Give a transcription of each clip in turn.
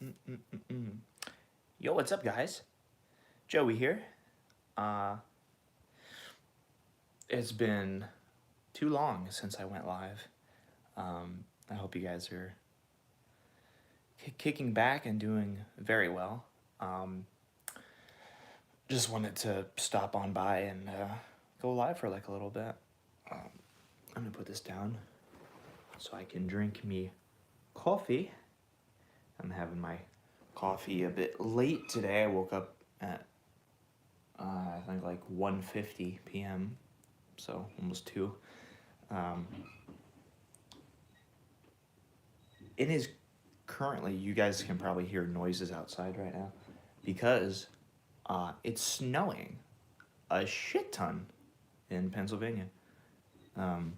Mm-mm-mm-mm. Yo, what's up, guys? Joey here. Uh, it's been too long since I went live. I hope you guys are kicking back and doing very well. Um, just wanted to stop on by and go live for like a little bit. Um, I'm gonna put this down so I can drink me coffee. I'm having my coffee a bit late today. I woke up at I think like 1:50 p.m. So almost 2. Um, it is currently, you guys can probably hear noises outside right now because it's snowing a shit ton in Pennsylvania. Um,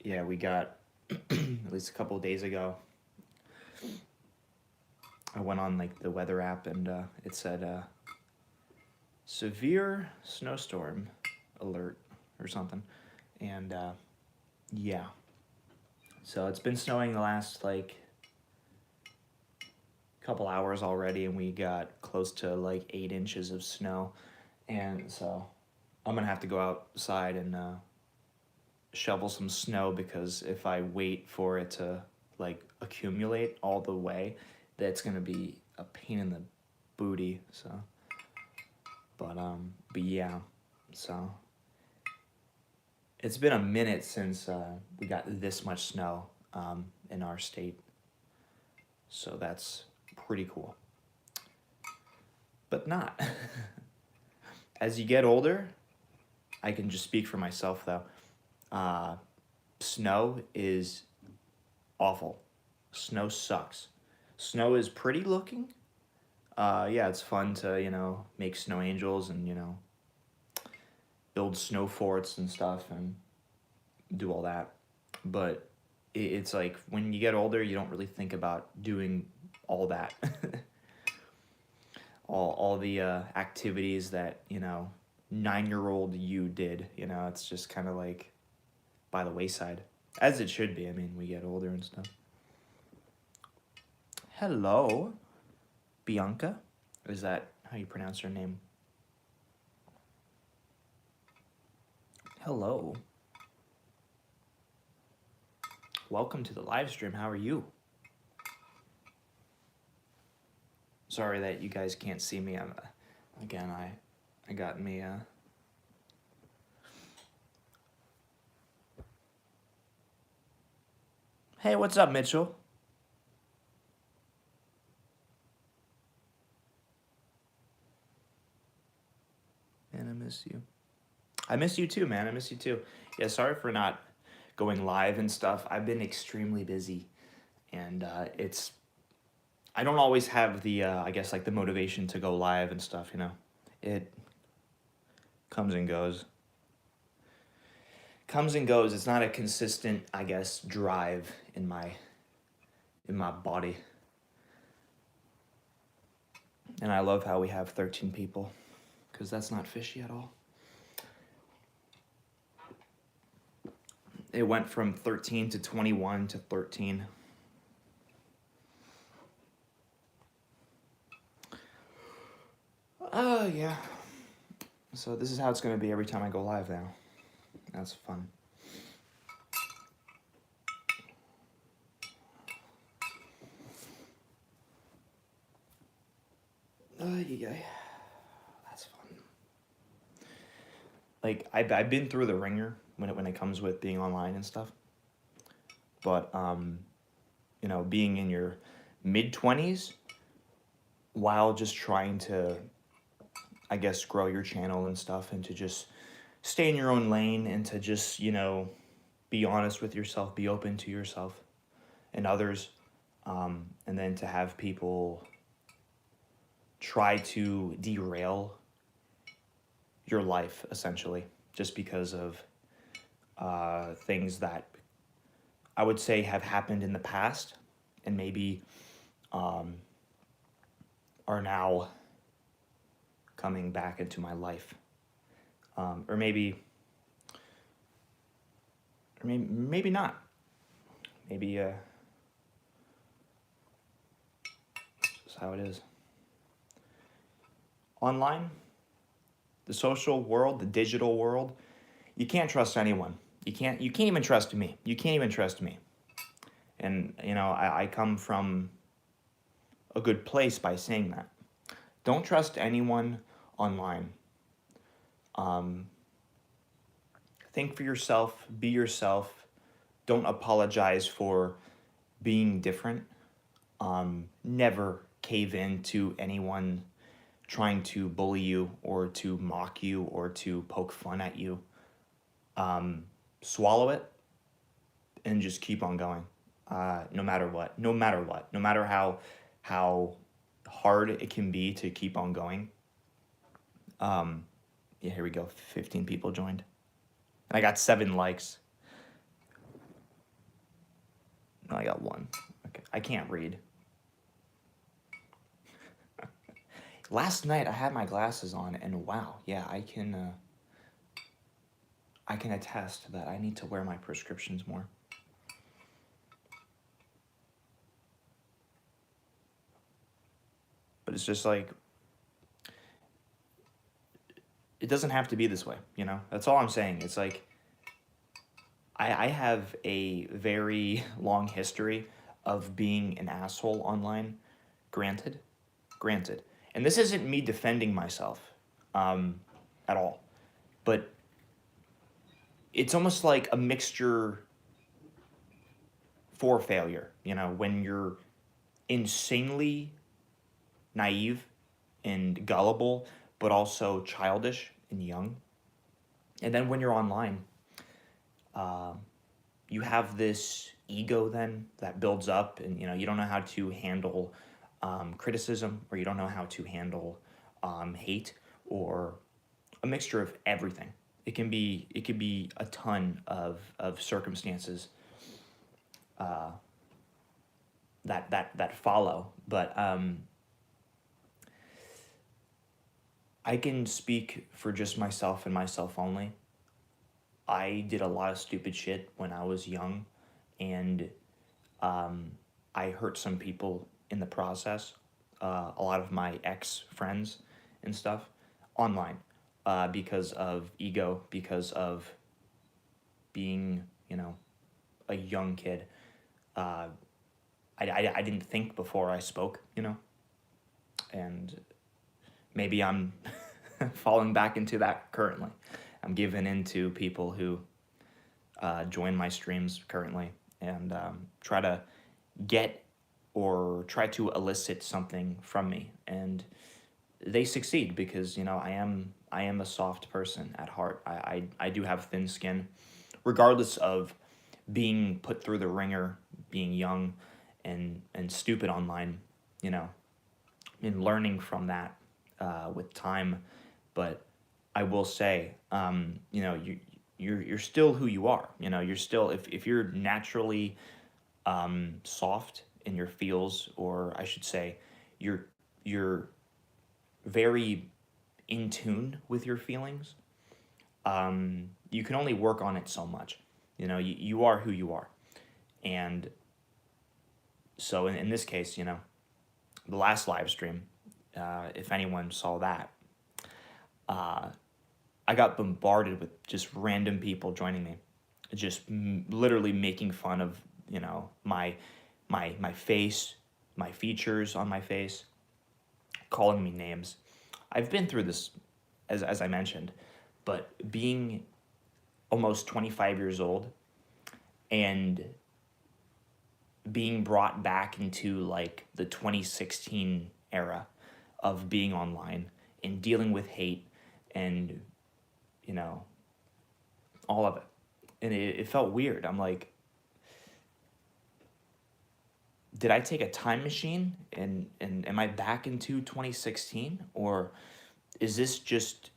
yeah, we got at least a couple of days ago. I went on like the weather app and it said severe snowstorm alert or something, and yeah, so it's been snowing the last like couple hours already, and we got close to like 8 inches of snow, and so I'm gonna have to go outside and shovel some snow because if I wait for it to like accumulate all the way, that's gonna be a pain in the booty. So, but yeah, so it's been a minute since we got this much snow in our state, so that's pretty cool. But not. As you get older, I can just speak for myself though. Uh, Snow is awful. Snow sucks. Snow is pretty looking. Yeah, it's fun to, make snow angels and, build snow forts and stuff and do all that. But it's like when you get older, you don't really think about doing all that. all the activities that, 9-year-old you did, it's just kind of like by the wayside. As it should be. I mean, we get older and stuff. Hello, Bianca. Is that how you pronounce her name? Hello. Welcome to the live stream. How are you? Sorry that you guys can't see me. Again, I got me Hey, what's up, Mitchell? Man, I miss you. I miss you too, man. I miss you too. Yeah, sorry for not going live and stuff. I've been extremely busy, and I don't always have the I guess like the motivation to go live and stuff. It comes and goes. Comes and goes. It's not a consistent, I guess, drive in my body. And I love how we have 13 people, because that's not fishy at all. It went from 13 to 21 to 13. Oh, yeah. So this is how it's going to be every time I go live now. That's fun. Yeah. That's fun. Like, I've been through the ringer when it comes with being online and stuff. But, being in your mid-20s while just trying to, I guess, grow your channel and stuff, and to just stay in your own lane, and to just, be honest with yourself, be open to yourself and others, and then to have people try to derail your life, essentially, just because of things that I would say have happened in the past and maybe are now coming back into my life. Or maybe not. Maybe how it is. Online, the social world, the digital world, you can't trust anyone. You can't even trust me. You can't even trust me. And, I come from a good place by saying that. Don't trust anyone online. Um, think for yourself, be yourself. Don't apologize for being different. Never cave in to anyone trying to bully you or to mock you or to poke fun at you. Swallow it and just keep on going. No matter what, no matter what, no matter how hard it can be to keep on going. Yeah, here we go. 15 people joined. And I got 7 likes. No, I got 1. Okay, I can't read. Last night I had my glasses on, and wow, yeah, I can attest that I need to wear my prescriptions more. But it's just like, it doesn't have to be this way, That's all I'm saying. It's like, I have a very long history of being an asshole online. Granted. And this isn't me defending myself at all. But it's almost like a mixture for failure, when you're insanely naive and gullible, but also childish and young. And then when you're online, you have this ego then that builds up, and you don't know how to handle criticism, or you don't know how to handle hate, or a mixture of everything. It can be a ton of circumstances that follow, but I can speak for just myself and myself only. I did a lot of stupid shit when I was young, and I hurt some people in the process. A lot of my ex-friends and stuff online, because of ego, because of being, a young kid. I didn't think before I spoke, and maybe I'm falling back into that currently. I'm giving in to people who join my streams currently and try to get or try to elicit something from me, and they succeed because I am a soft person at heart. I do have thin skin, regardless of being put through the ringer, being young and stupid online, and learning from that with time. But I will say, you're still who you are. You're still, if you're naturally soft in your feels, or I should say, you're very in tune with your feelings. You can only work on it so much. You are who you are, and so in this case, the last live stream, if anyone saw that, I got bombarded with just random people joining me, just literally making fun of my face, my features on my face, calling me names. I've been through this, as I mentioned, but being almost 25 years old and being brought back into like the 2016 era of being online and dealing with hate and all of it, and it felt weird. I'm like, did I take a time machine and am I back into 2016, or is this just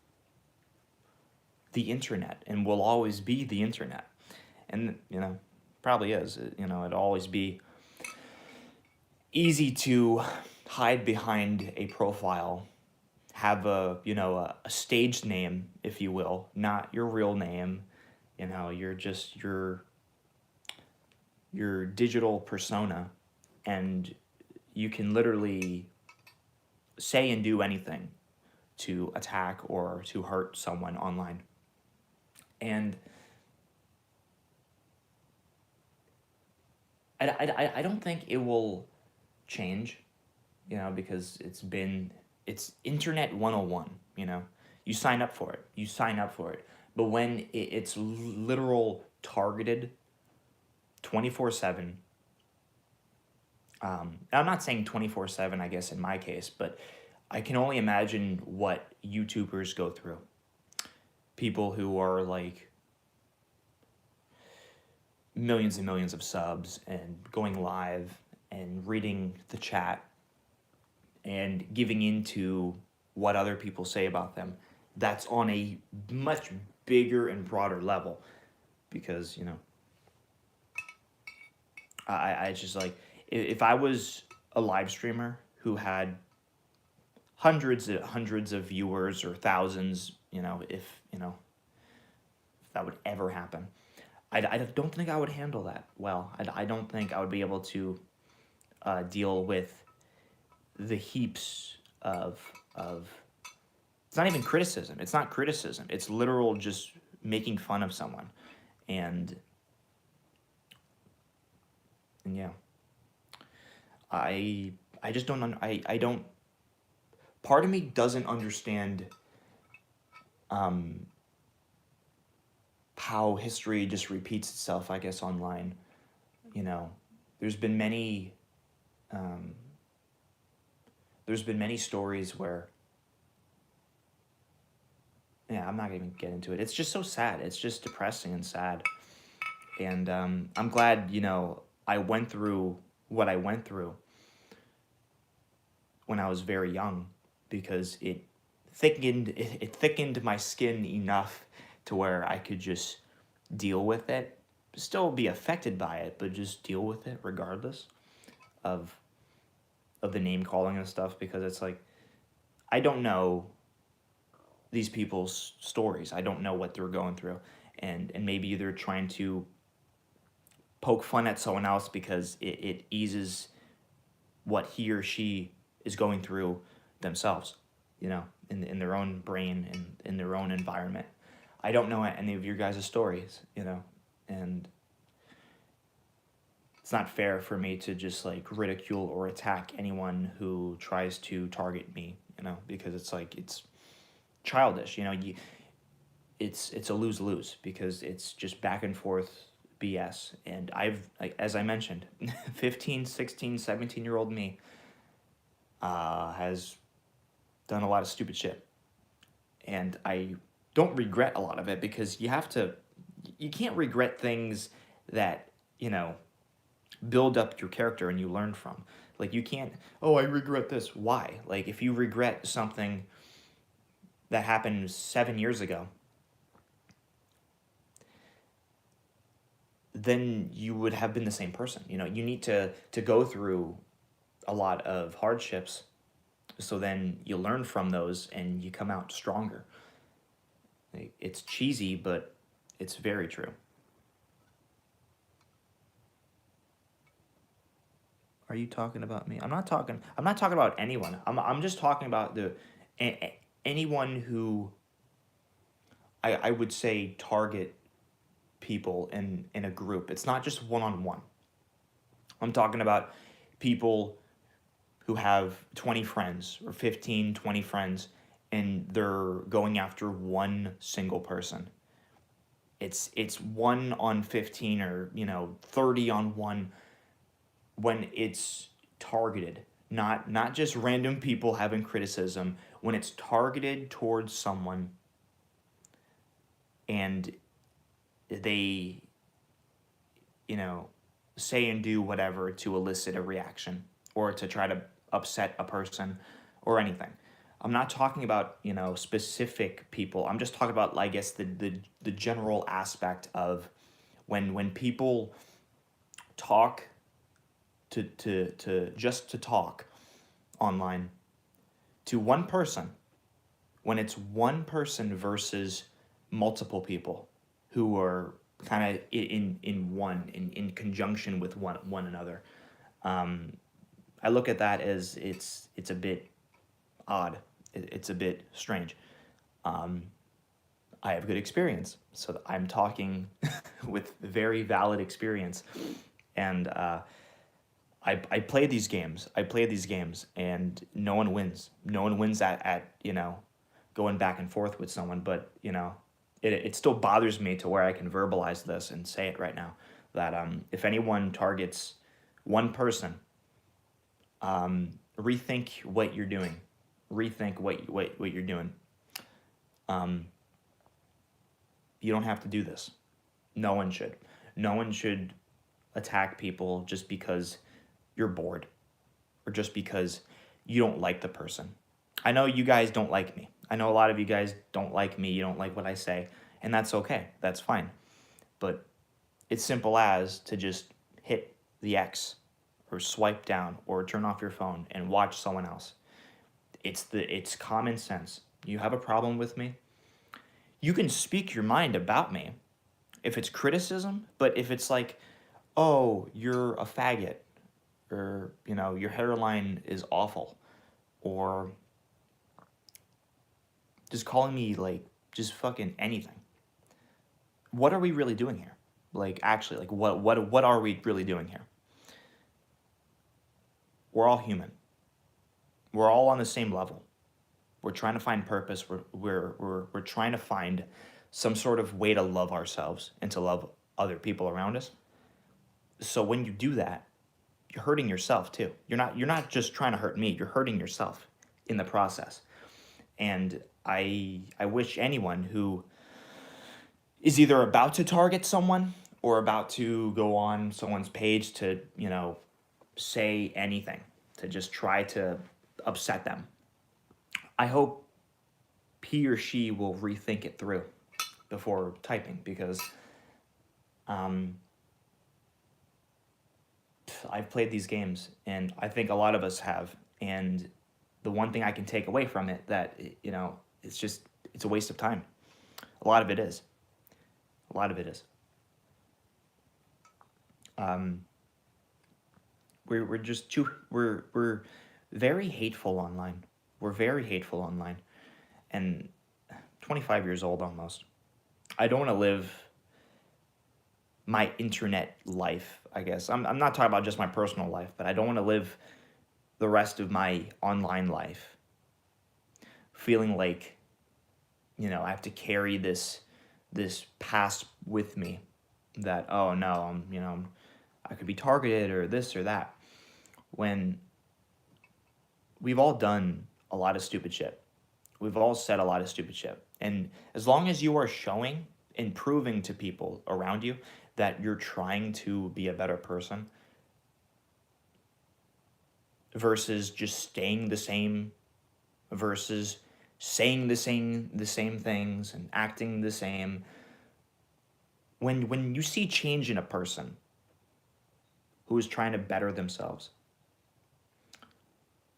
the internet and will always be the internet? And probably is. It'll always be easy to hide behind a profile, have a staged name, if you will, not your real name. You're just your digital persona, and you can literally say and do anything to attack or to hurt someone online. And I don't think it will change, because it's internet 101, You sign up for it. You sign up for it. But when it's literal targeted 24/7, I'm not saying 24/7, I guess, in my case, but I can only imagine what YouTubers go through. People who are like millions and millions of subs and going live and reading the chat and giving into what other people say about them. That's on a much bigger and broader level, because I just like, if I was a live streamer who had hundreds of viewers or thousands, if that would ever happen, I don't think I would handle that well. I don't think I would be able to deal with the heaps of it's not even criticism. It's not criticism. It's literal just making fun of someone, and yeah, I just don't I don't. Part of me doesn't understand how history just repeats itself, I guess, online. You know, there's been many um, there's been many stories where, yeah, I'm not gonna even get into it. It's just so sad. It's just depressing and sad. And I'm glad, I went through what I went through when I was very young, because it thickened my skin enough to where I could just deal with it, still be affected by it, but just deal with it regardless of the name calling and stuff, because it's like, I don't know these people's stories. I don't know what they're going through. And maybe they're trying to poke fun at someone else because it eases what he or she is going through themselves, in their own brain and in their own environment. I don't know any of your guys' stories, and it's not fair for me to just like ridicule or attack anyone who tries to target me, because it's like, it's childish, it's a lose-lose, because it's just back and forth BS. And I've, like, as I mentioned, 15, 16, 17-year-old me has done a lot of stupid shit. And I don't regret a lot of it, because you can't regret things that, build up your character and you learn from. Like, you can't, oh, I regret this. Why? Like, if you regret something that happened 7 years ago, then you would have been the same person. You need to go through a lot of hardships, so then you learn from those and you come out stronger. Like, it's cheesy, but it's very true. Are you talking about me? I'm not talking about anyone. I'm just talking about anyone who I would say target people in a group. It's not just one-on-one. I'm talking about people who have 20 friends or 15, 20 friends, and they're going after one single person. It's 1 on 15, or 30 on 1, when it's targeted. Not just random people having criticism, when it's targeted towards someone and they say and do whatever to elicit a reaction or to try to upset a person or anything. I'm not talking about, specific people. I'm just talking about, I guess, the general aspect of when people talk to talk online to one person, when it's one person versus multiple people who are kind of in conjunction with one another. I look at that as it's a bit odd. It's a bit strange. Um, I have good experience, so I'm talking with very valid experience, and I play these games. I play these games, and no one wins. No one wins at going back and forth with someone. But it still bothers me to where I can verbalize this and say it right now that if anyone targets one person, rethink what you're doing. Rethink what you're doing. Um, you don't have to do this. No one should. No one should attack people just because you're bored or just because you don't like the person. I know you guys don't like me. I know a lot of you guys don't like me. You don't like what I say, and that's okay. That's fine. But it's simple as to just hit the X or swipe down or turn off your phone and watch someone else. It's common sense. You have a problem with me? You can speak your mind about me if it's criticism, but if it's like, oh, you're a faggot, or your hairline is awful, or just calling me like just fucking anything. What are we really doing here? Like actually, like what are we really doing here? We're all human. We're all on the same level. We're trying to find purpose. We're trying to find some sort of way to love ourselves and to love other people around us. So when you do that, you're hurting yourself too. You're not just trying to hurt me. You're hurting yourself in the process. And I wish anyone who is either about to target someone or about to go on someone's page to, say anything, to just try to upset them. I hope he or she will rethink it through before typing, because I've played these games, and I think a lot of us have. And the one thing I can take away from it that it's a waste of time. A lot of it is. A lot of it is. We're just too we're very hateful online. We're very hateful online, and 25 years old almost. I don't want to live my internet life, I guess. I'm not talking about just my personal life, but I don't want to live the rest of my online life feeling like, I have to carry this past with me that, oh no, I could be targeted or this or that. When we've all done a lot of stupid shit. We've all said a lot of stupid shit. And as long as you are showing and proving to people around you that you're trying to be a better person versus just staying the same, versus saying the same things and acting the same, when you see change in a person who is trying to better themselves,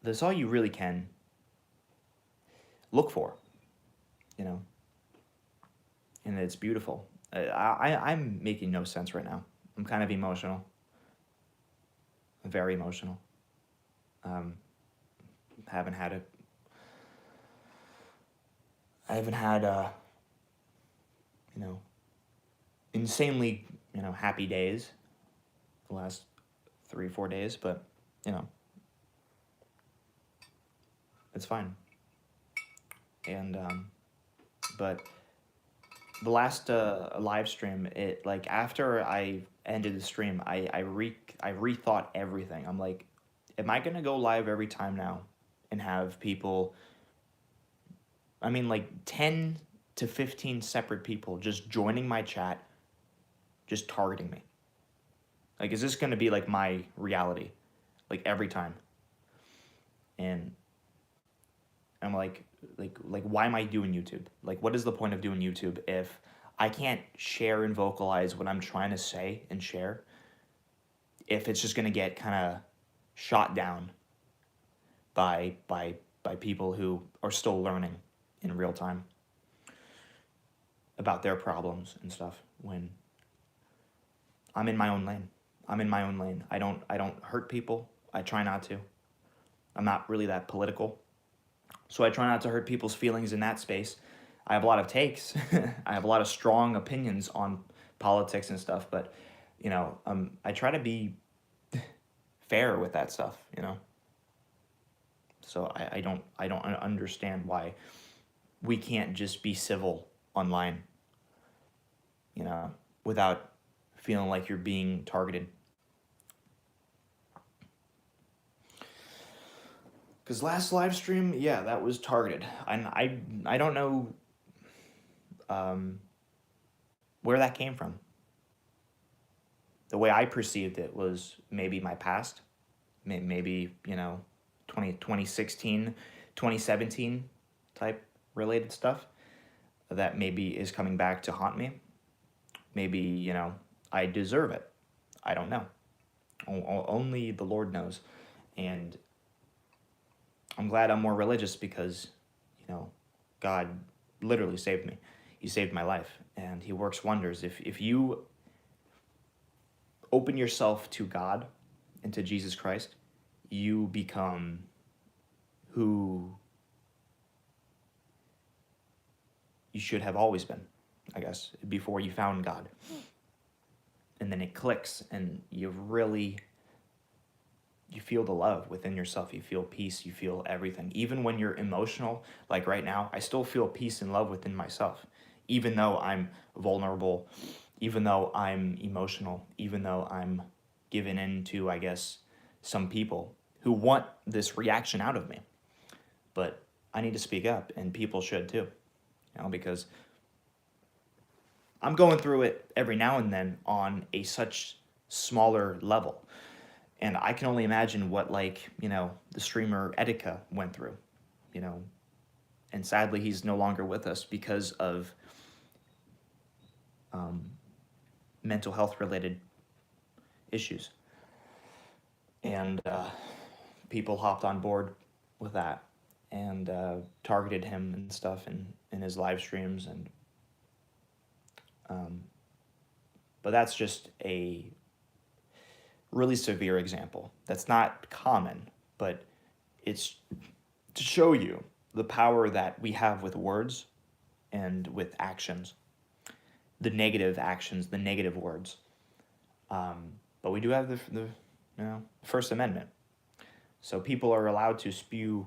that's all you really can look for, and it's beautiful. I'm making no sense right now. I'm kind of emotional. I'm very emotional. Haven't had it. I haven't had insanely happy days the last 3-4 days, but it's fine. And but the last live stream, it like after I ended the stream, I rethought everything. I'm like, am I gonna go live every time now and have people? I mean, like 10 to 15 separate people just joining my chat, just targeting me. Like, is this gonna be like my reality, like every time? And I'm like, why am I doing YouTube? Like, what is the point of doing YouTube if I can't share and vocalize what I'm trying to say and share? If it's just gonna get kind of shot down by people who are still learning in real time about their problems and stuff, when I'm in my own lane. I'm in my own lane. I don't hurt people. I try not to. I'm not really that political. So I try not to hurt people's feelings in that space. I have a lot of takes. I have a lot of strong opinions on politics and stuff, but I try to be fair with that stuff. So I don't understand why we can't just be civil online, without feeling like you're being targeted. Because last live stream, yeah, that was targeted. And I don't know um, where that came from. The way I perceived it was maybe my past, maybe, 2016, 2017 type related stuff that maybe is coming back to haunt me. Maybe, I deserve it. I don't know. Only the Lord knows. And I'm glad I'm more religious because, God literally saved me. He saved my life, and he works wonders. If you open yourself to God and to Jesus Christ, you become who you should have always been, I guess, before you found God. And then it clicks, and you feel the love within yourself. You feel peace. You feel everything. Even when you're emotional, like right now, I still feel peace and love within myself. Even though I'm vulnerable, even though I'm emotional, even though I'm given in to, I guess, some people who want this reaction out of me. But I need to speak up, and people should too, because I'm going through it every now and then on a such smaller level. And I can only imagine what, the streamer Etika went through, and sadly he's no longer with us because of mental health related issues. And people hopped on board with that and targeted him and stuff in his live streams. And but that's just a really severe example. That's not common, but it's to show you the power that we have with words and with actions, the negative actions, the negative words. But we do have the First Amendment. So people are allowed to spew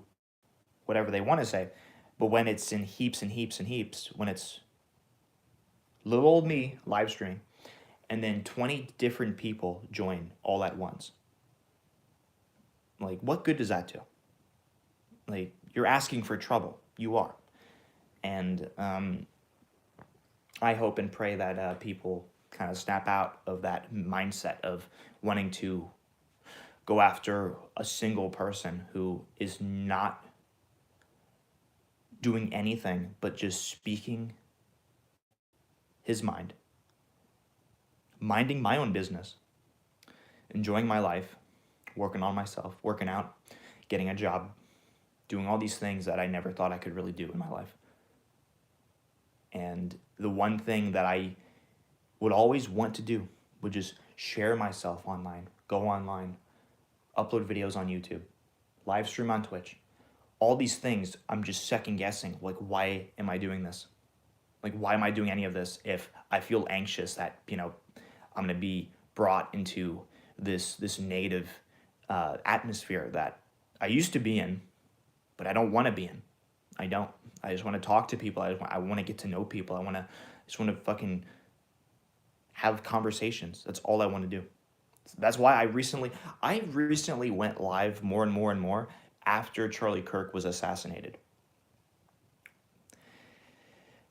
whatever they want to say, but when it's in heaps and heaps and heaps, when it's little old me live stream, and then 20 different people join all at once. Like, what good does that do? Like, you're asking for trouble. You are. And I hope and pray that people kind of snap out of that mindset of wanting to go after a single person who is not doing anything but just speaking his mind, minding my own business, enjoying my life, working on myself, working out, getting a job, doing all these things that I never thought I could really do in my life. And the one thing that I would always want to do would just share myself online, go online, upload videos on YouTube, live stream on Twitch. All these things, I'm just second guessing, like, why am I doing this? Like, why am I doing any of this if I feel anxious that, I'm going to be brought into this negative atmosphere that I used to be in, but I don't want to be in. I don't. I just want to talk to people. I want to get to know people. I just want to fucking have conversations. That's all I want to do. That's why I recently went live more and more and more after Charlie Kirk was assassinated.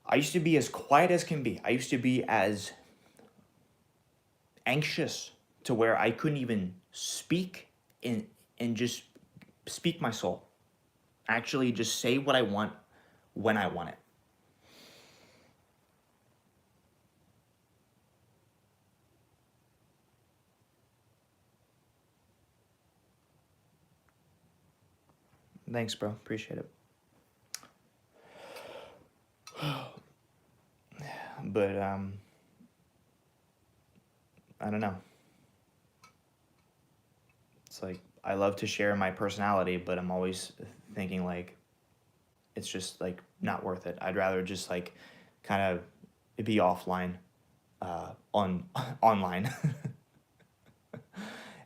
I used to be as quiet as can be. I used to be as anxious to where I couldn't even speak and just speak my soul. Actually just say what I want when I want it. Thanks, bro. Appreciate it. But I don't know. It's like I love to share my personality, but I'm always thinking like, it's just like not worth it. I'd rather just like kind of be offline, on online,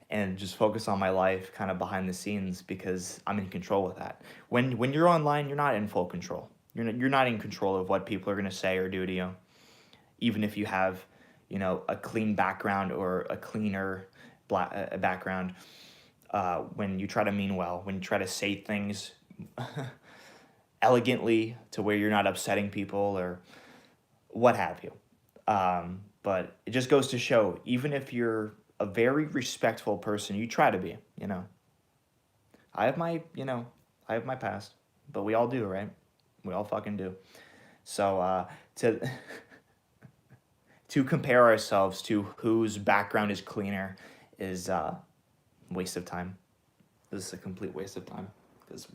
and just focus on my life kind of behind the scenes because I'm in control of that. When you're online, you're not in full control. You're not in control of what people are going to say or do to you, even if you have, a clean background or a cleaner background. When you try to mean well, when you try to say things elegantly to where you're not upsetting people or what have you. But it just goes to show, even if you're a very respectful person, you try to be. I have my past, but we all do, right? We all fucking do. So to to compare ourselves to whose background is cleaner is waste of time. This is a complete waste of time because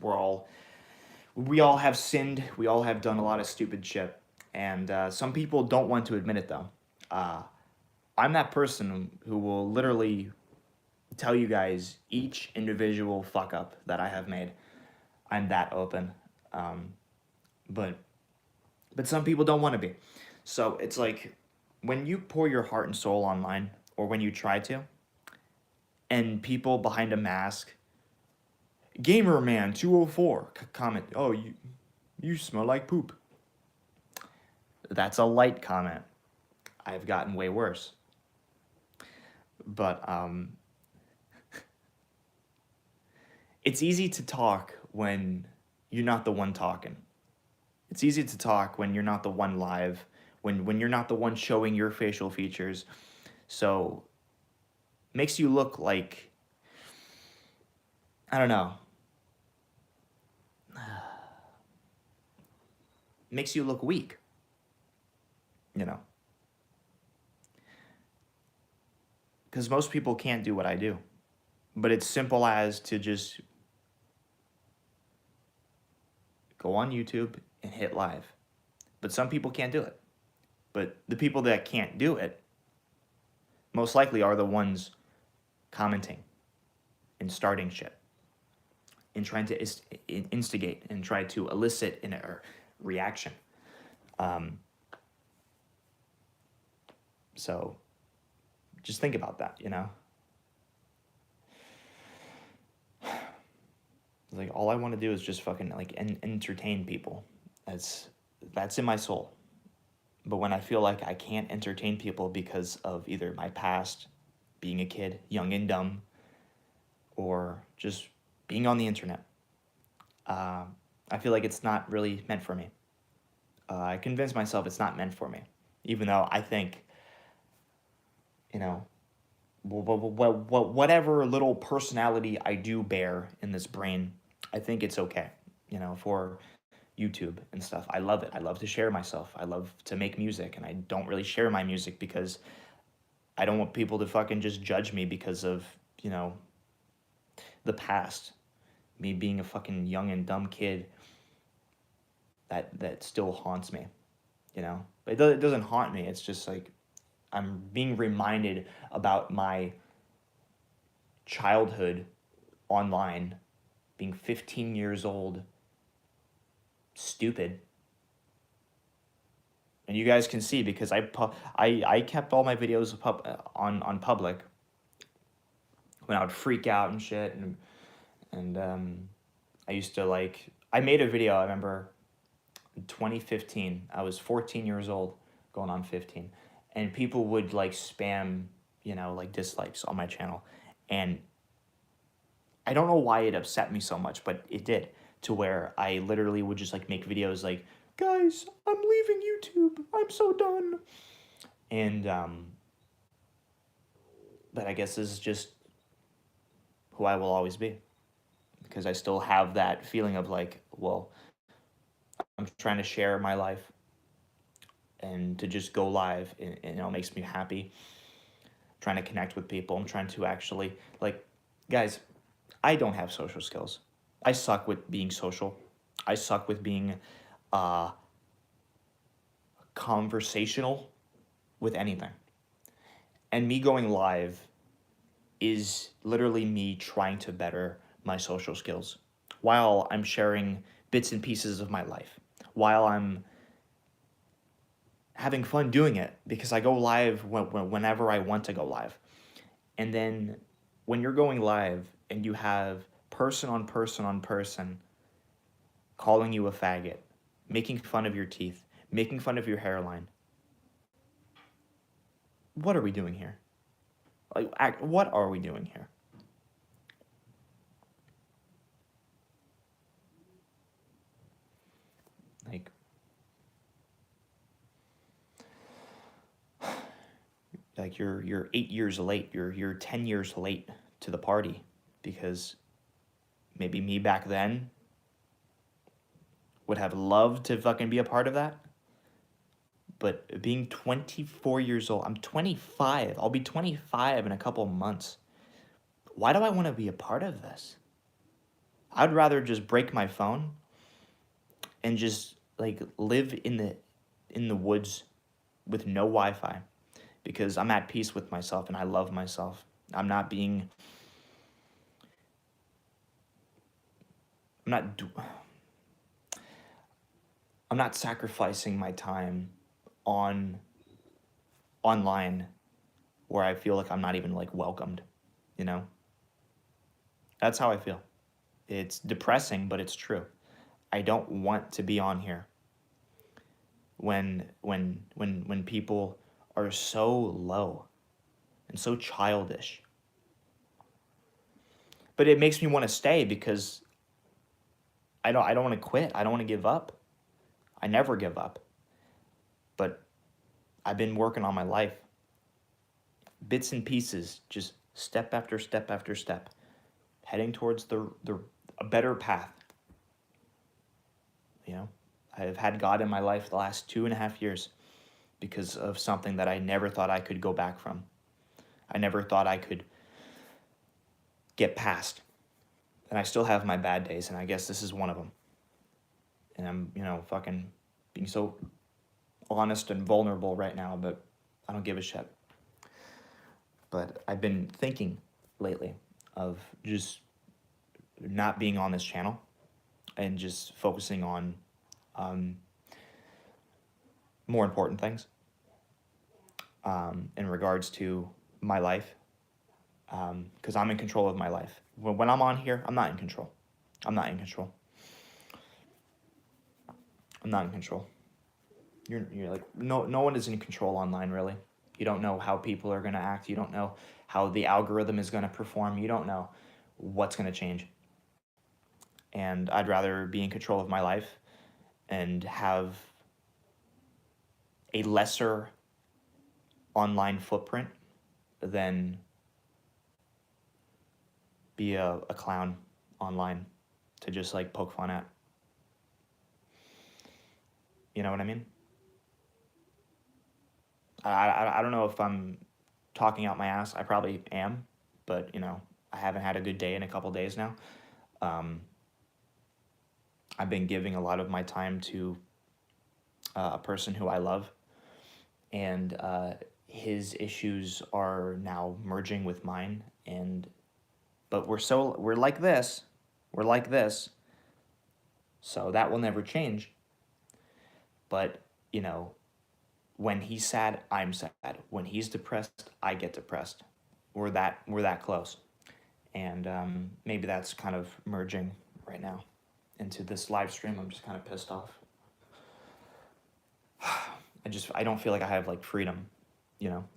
we all have sinned. We all have done a lot of stupid shit, and some people don't want to admit it though. Uh, I'm that person who will literally tell you guys each individual fuck up that I have made. I'm that open, um, but some people don't want to be. So it's like when you pour your heart and soul online, or when you try to, and people behind a mask, Gamerman 204 comment, "Oh, you smell like poop." That's a light comment. I've gotten way worse. But it's easy to talk when you're not the one talking. It's easy to talk when you're not the one live, when you're not the one showing your facial features. So makes you look like, I don't know. Makes you look weak, you know. Because most people can't do what I do. But it's simple as to just go on YouTube and hit live. But some people can't do it. But the people that can't do it most likely are the ones commenting and starting shit and trying to instigate and try to elicit a reaction. So just think about that. Like, all I want to do is just fucking like entertain people. That's in my soul. But when I feel like I can't entertain people because of either my past, being a kid, young and dumb, or just being on the internet, I feel like it's not really meant for me. I convince myself it's not meant for me, even though I think, whatever little personality I do bear in this brain, I think it's okay, for YouTube and stuff. I love it. I love to share myself. I love to make music, and I don't really share my music because I don't want people to fucking just judge me because of, the past. Me being a fucking young and dumb kid that still haunts me, But it doesn't haunt me. It's just like I'm being reminded about my childhood online, being 15 years old, stupid. And you guys can see because I kept all my videos on public when I would freak out and shit, and I used to I made a video, I remember, in 2015. I was 14 years old, going on 15, and people would spam, dislikes on my channel, and I don't know why it upset me so much, but it did, to where I literally would just make videos like, "Guys, I'm leaving YouTube. I'm so done." And but I guess this is just who I will always be, because I still have that feeling of well, I'm trying to share my life, and to just go live, and it makes me happy. Trying to connect with people. I'm trying to actually, guys, I don't have social skills. I suck with being social. I suck with being conversational with anything. And me going live is literally me trying to better my social skills while I'm sharing bits and pieces of my life while I'm having fun doing it, because I go live whenever I want to go live. And then when you're going live and you have person on person on person calling you a faggot, making fun of your teeth, making fun of your hairline, what are we doing here? Like, what are we doing here? Like, you're 8 years late. You're 10 years late to the party, because maybe me back then would have loved to fucking be a part of that. But being 24 years old, I'm 25. I'll be 25 in a couple of months. Why do I want to be a part of this? I'd rather just break my phone and just like live in the woods with no Wi-Fi, because I'm at peace with myself and I love myself. I'm not being I'm not do- I'm not sacrificing my time on online where I feel like I'm not even like welcomed, you know? That's how I feel. It's depressing, but it's true. I don't want to be on here when people are so low and so childish. But it makes me want to stay, because I don't want to quit. I don't want to give up. I never give up. But I've been working on my life, bits and pieces, just step after step after step, heading towards the a better path. You know, I've had God in my life the last 2.5 years because of something that I never thought I could go back from. I never thought I could get past. And I still have my bad days, and I guess this is one of them. And I'm, fucking being so honest and vulnerable right now, but I don't give a shit. But I've been thinking lately of just not being on this channel and just focusing on more important things in regards to my life, because I'm in control of my life. When I'm on here, I'm not in control. I'm not in control. I'm not in control. You're like, no one is in control online, really. You don't know how people are going to act. You don't know how the algorithm is going to perform. You don't know what's going to change. And I'd rather be in control of my life and have a lesser online footprint than be a clown online to just like poke fun at. You know what I mean? I don't know if I'm talking out my ass. I probably am, but I haven't had a good day in a couple days now. I've been giving a lot of my time to a person who I love, and his issues are now merging with mine, but we're like this, so that will never change. But when he's sad, I'm sad. When he's depressed, I get depressed. We're that close, and maybe that's kind of merging right now into this live stream. I'm just kind of pissed off. I don't feel like I have like freedom.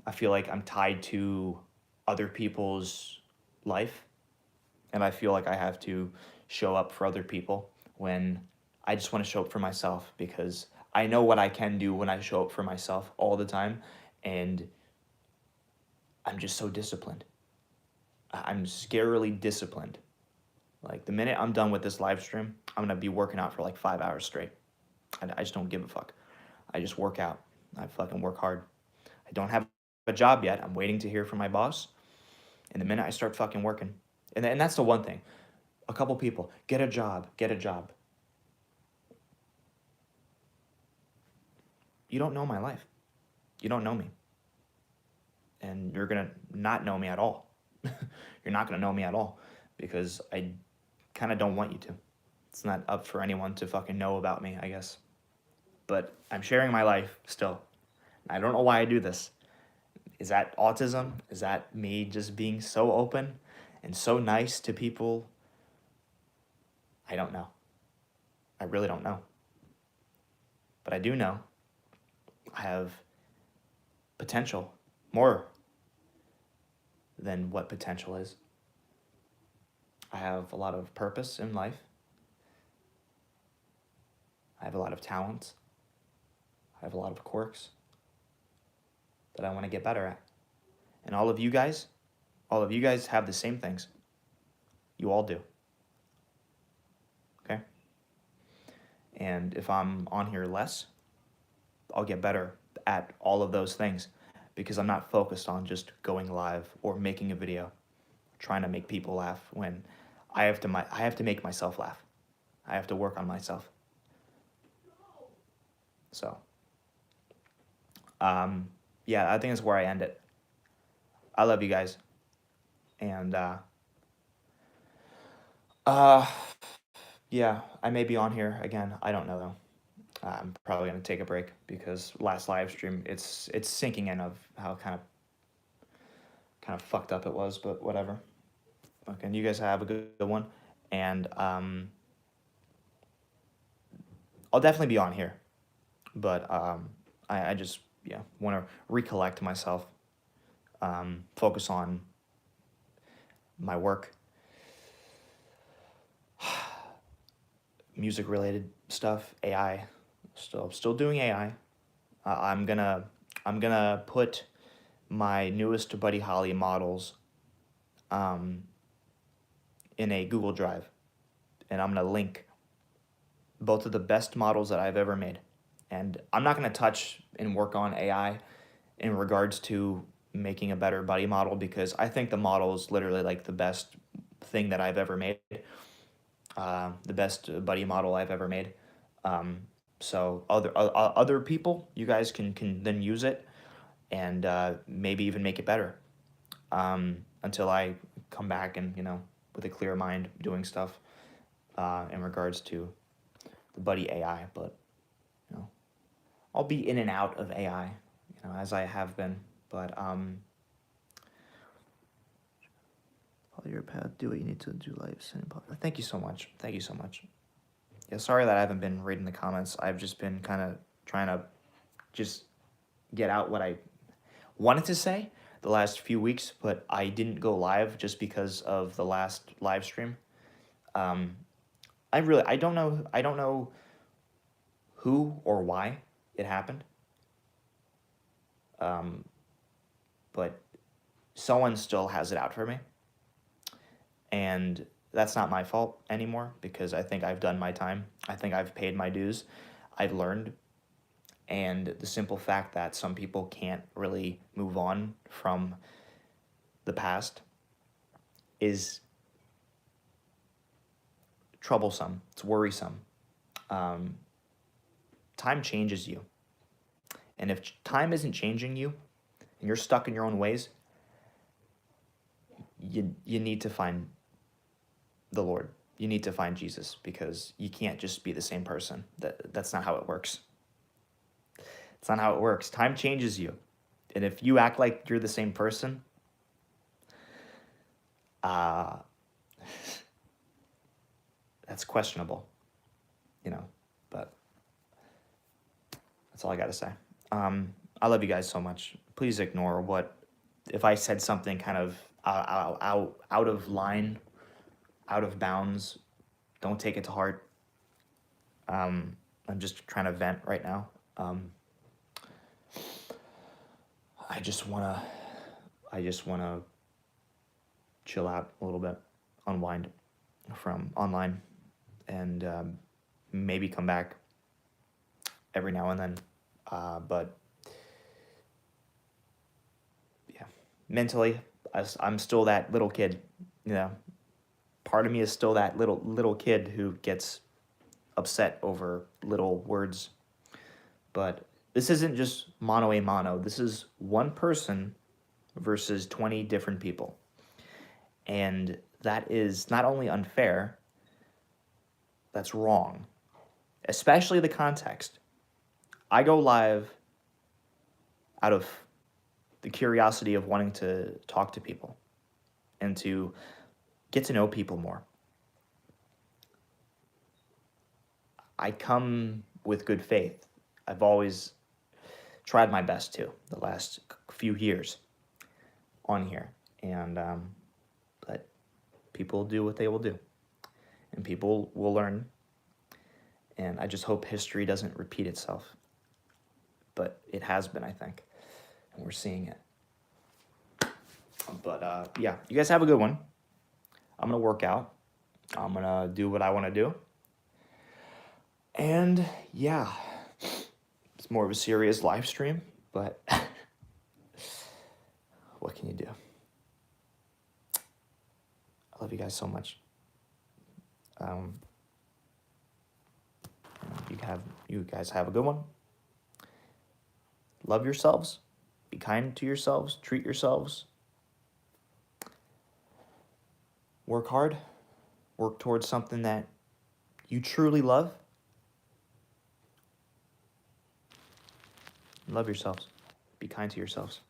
I feel like I'm tied to other people's life, and I feel like I have to show up for other people when I just want to show up for myself, because I know what I can do when I show up for myself all the time, and I'm just so disciplined. I'm scarily disciplined. Like, the minute I'm done with this live stream, I'm going to be working out for like 5 hours straight. I just don't give a fuck. I just work out. I fucking work hard. I don't have a job yet. I'm waiting to hear from my boss. And the minute I start fucking working, and that's the one thing. A couple people, get a job. You don't know my life. You don't know me. And you're going to not know me at all. You're not going to know me at all, because I kind of don't want you to. It's not up for anyone to fucking know about me, I guess. But I'm sharing my life still. I don't know why I do this. Is that autism? Is that me just being so open and so nice to people? I don't know. I really don't know. But I do know I have potential, more than what potential is. I have a lot of purpose in life. I have a lot of talents. I have a lot of quirks that I want to get better at. And all of you guys have the same things. You all do. Okay? And if I'm on here less, I'll get better at all of those things because I'm not focused on just going live or making a video, trying to make people laugh when I have to make myself laugh. I have to work on myself. So, yeah, I think that's where I end it. I love you guys. And, yeah, I may be on here again. I don't know though. I'm probably gonna take a break because last live stream, it's sinking in of how kind of fucked up it was, but whatever. Okay, and you guys have a good one, and I'll definitely be on here, but I just want to recollect myself, focus on my work, music related stuff, AI, still doing AI. I'm gonna put my newest Buddy Holly models in a Google Drive, and I'm gonna link both of the best models that I've ever made. And I'm not gonna touch and work on AI in regards to making a better buddy model because I think the model is literally like the best thing that I've ever made, the best buddy model I've ever made. So other people, you guys can then use it and maybe even make it better until I come back and with a clear mind doing stuff in regards to the buddy AI. But I'll be in and out of AI, as I have been. But follow your path, do what you need to do, life. Thank you so much. Thank you so much. Yeah, sorry that I haven't been reading the comments. I've just been kind of trying to just get out what I wanted to say the last few weeks, but I didn't go live just because of the last live stream. I don't know who or why it happened. But someone still has it out for me. And that's not my fault anymore because I think I've done my time. I think I've paid my dues. I've learned. And the simple fact that some people can't really move on from the past is troublesome. It's worrisome. Time changes you. And if time isn't changing you and you're stuck in your own ways, you need to find the Lord. You need to find Jesus because you can't just be the same person. That's not how it works. It's not how it works. Time changes you. And if you act like you're the same person, that's questionable, but that's all I got to say. I love you guys so much. Please ignore if I said something kind of out of line, out of bounds, don't take it to heart. I'm just trying to vent right now. I just wanna chill out a little bit, unwind from online, and maybe come back every now and then. But yeah, mentally, I'm still that little kid. Part of me is still that little kid who gets upset over little words. But this isn't just mano a mano. This is one person versus 20 different people. And that is not only unfair, that's wrong, especially the context. I go live out of the curiosity of wanting to talk to people and to get to know people more. I come with good faith. I've always tried my best to the last few years on here. And, but people do what they will do. And people will learn. And I just hope history doesn't repeat itself. But it has been, I think. And we're seeing it. But, yeah, you guys have a good one. I'm going to work out. I'm going to do what I want to do. And, yeah, it's more of a serious live stream, but what can you do? I love you guys so much. You guys have a good one. Love yourselves. Be kind to yourselves. Treat yourselves. Work hard. Work towards something that you truly love. Love yourselves. Be kind to yourselves.